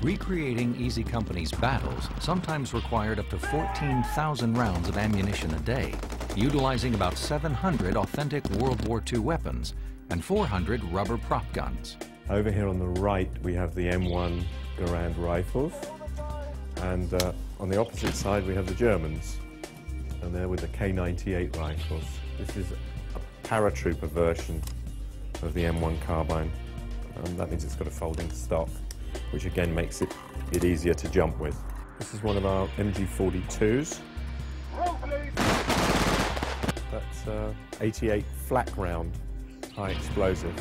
Recreating Easy Company's battles sometimes required up to 14,000 rounds of ammunition a day, utilizing about 700 authentic World War II weapons and 400 rubber prop guns. Over here on the right we have the M1 Garand rifles, and on the opposite side we have the Germans, and they're with the K98 rifles. This is a paratrooper version of the M1 carbine. That means it's got a folding stock, which again makes it easier to jump with. This is one of our MG42s. That's 88 flak round high explosives.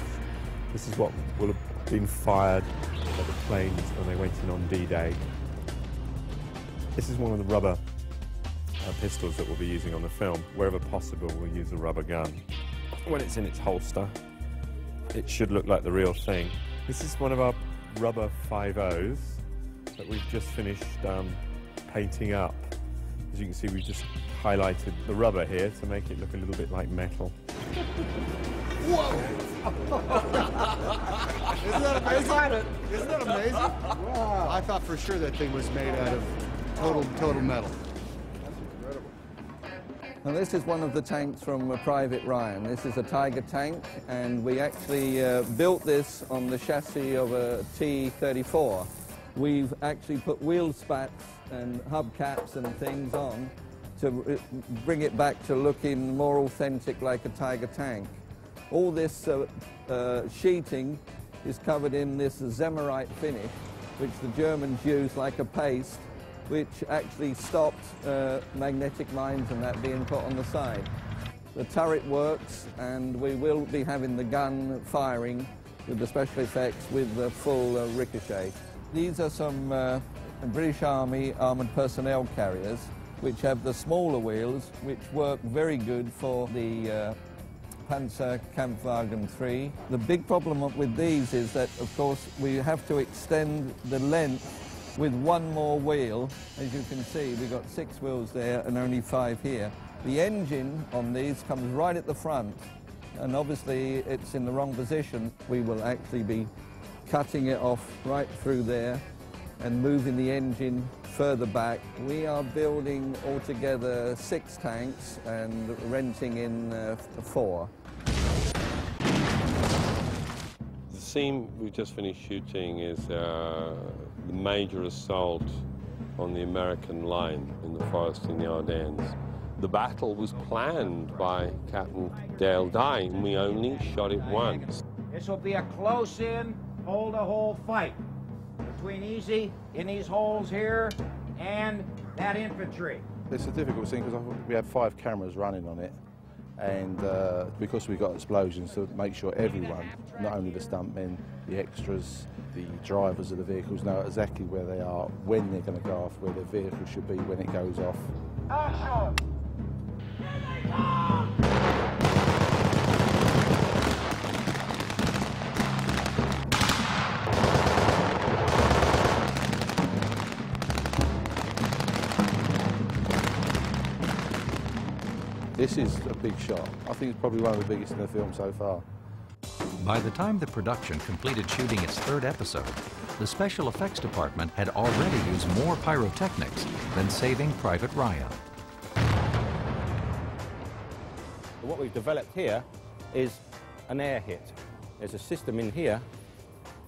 This is what will have been fired by the planes when they went in on D-Day. This is one of the rubber pistols that we'll be using on the film. Wherever possible, we'll use a rubber gun. When it's in its holster, it should look like the real thing. This is one of our rubber 5.0s that we've just finished painting up. As you can see, we've just highlighted the rubber here to make it look a little bit like metal. Whoa! Isn't that amazing? Isn't that amazing? Wow. I thought for sure that thing was made out of total metal. That's incredible. And this is one of the tanks from Private Ryan. This is a Tiger tank, and we actually built this on the chassis of a T-34. We've actually put wheel spats and hubcaps and things on to bring it back to looking more authentic like a Tiger tank. All this sheeting is covered in this Zemerite finish, which the Germans use like a paste, which actually stopped magnetic lines and that being put on the side. The turret works, and we will be having the gun firing with the special effects with the full ricochet. These are some British Army armoured personnel carriers, which have the smaller wheels, which work very good for the Panzer Kampfwagen 3. The big problem with these is that, of course, we have to extend the length with one more wheel. As you can see, we've got 6 wheels there and only 5 here. The engine on these comes right at the front, and obviously it's in the wrong position. We will actually be cutting it off right through there and moving the engine further back. We are building altogether 6 tanks and renting in 4. The scene we've just finished shooting is the major assault on the American line in the forest in the Ardennes. The battle was planned by Captain Dale Dye, and we only shot it once. This will be a close-in, hold-a-hole fight between Easy in these holes here and that infantry. It's a difficult thing because we have 5 cameras running on it, and because we've got explosions, to make sure everyone, not only the stuntmen, the extras, the drivers of the vehicles, know exactly where they are, when they're going to go off, where their vehicle should be when it goes off. Action! Here they come! This is a big shot. I think it's probably one of the biggest in the film so far. By the time the production completed shooting its 3rd episode, the special effects department had already used more pyrotechnics than Saving Private Ryan. What we've developed here is an air hit. There's a system in here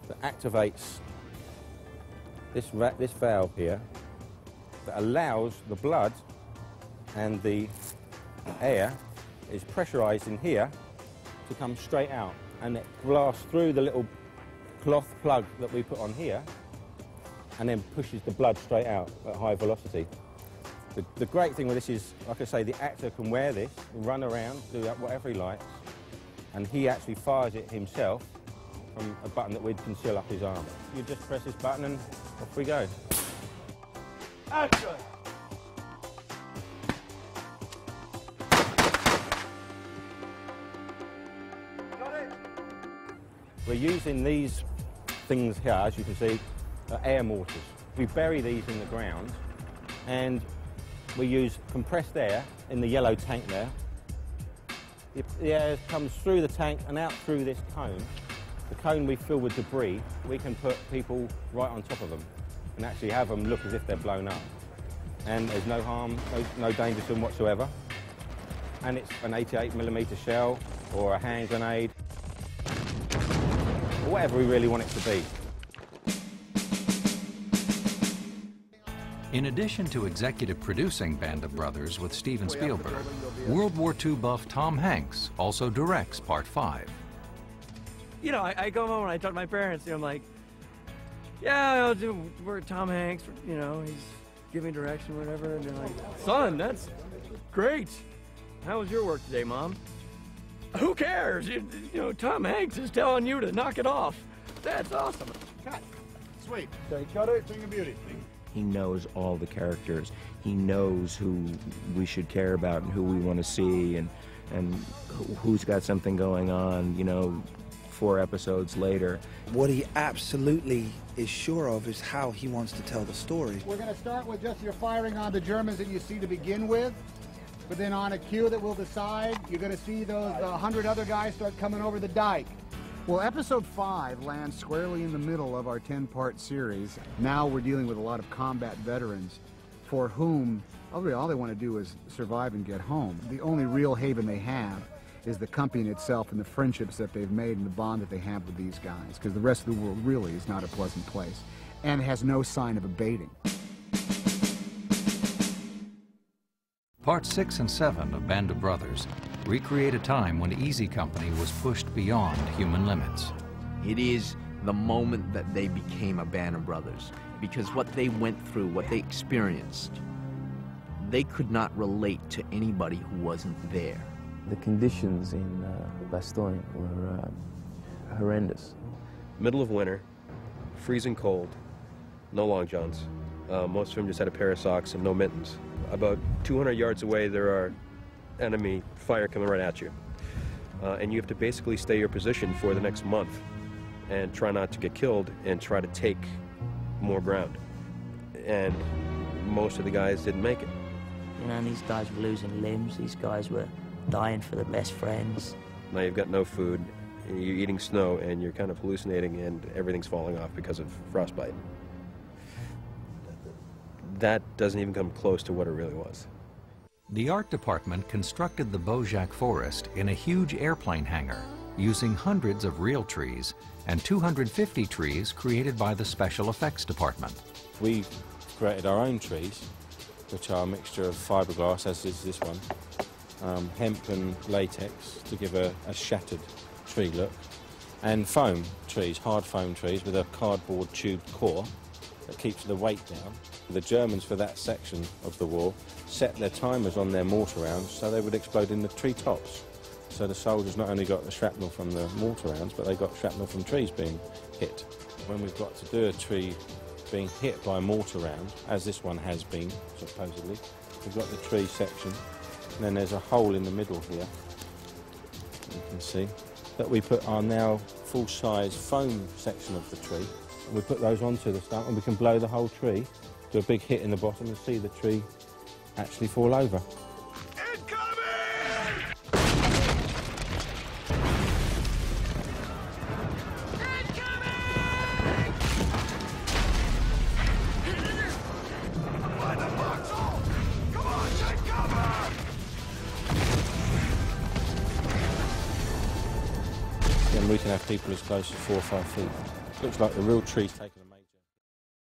that activates this valve here that allows the blood, and the air is pressurized in here to come straight out, and it blasts through the little cloth plug that we put on here and then pushes the blood straight out at high velocity. The great thing with this is, like I say, the actor can wear this, run around, do whatever he likes, and he actually fires it himself from a button that would conceal up his arm. You just press this button and off we go. Action! We're using these things here, as you can see, air mortars. We bury these in the ground, and we use compressed air in the yellow tank there. The air comes through the tank and out through this cone. The cone we fill with debris. We can put people right on top of them. and actually have them look as if they're blown up. And there's no harm, no danger to them whatsoever. And it's an 88mm shell or a hand grenade, or whatever we really want it to be. In addition to executive producing Band of Brothers with Steven Spielberg, World War II buff Tom Hanks also directs Part 5. You know, I go home and I talk to my parents, you know, I'm like, yeah, I'll do work Tom Hanks, you know, he's giving direction or whatever, and they're like, son, that's great. How was your work today, Mom? Who cares? You know, Tom Hanks is telling you to knock it off. That's awesome. Cut. Sweet. Okay, cut it. Thing of beauty. He knows all the characters. He knows who we should care about and who we want to see and who's got something going on, you know, 4 episodes later. What he absolutely is sure of is how he wants to tell the story. We're going to start with just your firing on the Germans that you see to begin with. But then on a cue that we'll decide, you're going to see those 100 other guys start coming over the dike. Well, episode 5 lands squarely in the middle of our 10-part series. Now we're dealing with a lot of combat veterans for whom all they want to do is survive and get home. The only real haven they have is the company itself and the friendships that they've made and the bond that they have with these guys, because the rest of the world really is not a pleasant place and has no sign of abating. Parts 6 and 7 of Band of Brothers recreate a time when Easy Company was pushed beyond human limits. It is the moment that they became a Band of Brothers, because what they went through, what they experienced, they could not relate to anybody who wasn't there. The conditions in Bastogne were horrendous. Middle of winter, freezing cold, no long johns. Most of them just had a pair of socks and no mittens. About 200 yards away, there are enemy fire coming right at you. And you have to basically stay your position for the next month and try not to get killed and try to take more ground. And most of the guys didn't make it. You know, and these guys were losing limbs. These guys were dying for their best friends. Now you've got no food, and you're eating snow, and you're kind of hallucinating, and everything's falling off because of frostbite. That doesn't even come close to what it really was. The art department constructed the Beaujacq forest in a huge airplane hangar using hundreds of real trees and 250 trees created by the special effects department. We created our own trees, which are a mixture of fiberglass, as is this one, hemp and latex to give a shattered tree look, and foam trees, hard foam trees with a cardboard tubed core that keeps the weight down. The Germans, for that section of the war, set their timers on their mortar rounds so they would explode in the tree tops. So the soldiers not only got the shrapnel from the mortar rounds, but they got shrapnel from trees being hit. When we've got to do a tree being hit by a mortar round, as this one has been, supposedly, we've got the tree section, and then there's a hole in the middle here, you can see, that we put our now full-size foam section of the tree. And we put those onto the stump, and we can blow the whole tree, do a big hit in the bottom, and see the tree actually fall over. And we can have people as close as 4 or 5 feet. Looks like the real tree's taken